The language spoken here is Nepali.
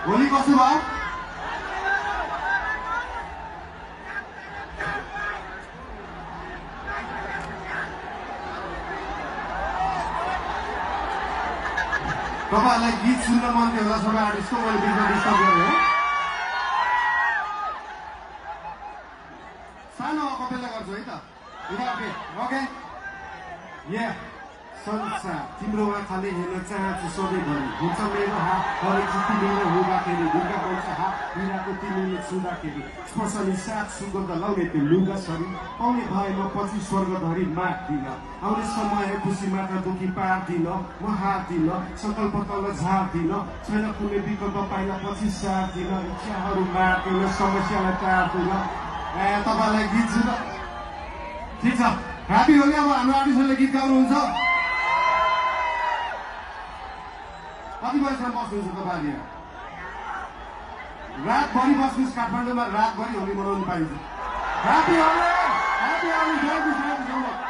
होली कसो भयो? तपाईहरुलाई गीत सुन्न मन थियो होला सबै आर्टिस्टको, मैले बिचमा डिस्टर्ब गरेँ हो। सानो अकपेला गर्छु है त। ओके या संसार तिम्रो आँखाले हेर्न चाहन्छु सधैँभरि, हुन्छ मेरो हात हरेक तिमीले हुँदाखेरि, ढुङ्गा बन्छ हात मिराको तिमीले छुँदाखेरि, स्पर्शले साथ सुगन्ध लाउने त्यो लुगा सरी पाउने भए म पछि स्वर्गधरी माग्दिन, आउने समय खुसी मात्र दुखी पार्दिन, म हार्दिन सङ्कल्प तल झार्दिन, छैन कुनै विकल्प पाइन पछि सार्दिन, इच्छाहरू मार्दिन समस्यालाई टार्दिन। तपाईँलाई गीत सुन ठिक छ, ह्याप्पी होली। अब हाम्रो आर्टिस्टहरूले गीत गाउनुहुन्छ, कति बजीसम्म बस्नुहुन्छ तपाईँले? रातभरि बस्नुहोस्, काठमाडौँमा रातभरि होली मनाउनु पाइन्छ। ह्याप्पी होली, ह्याप्पी होली, जय कृष्ण।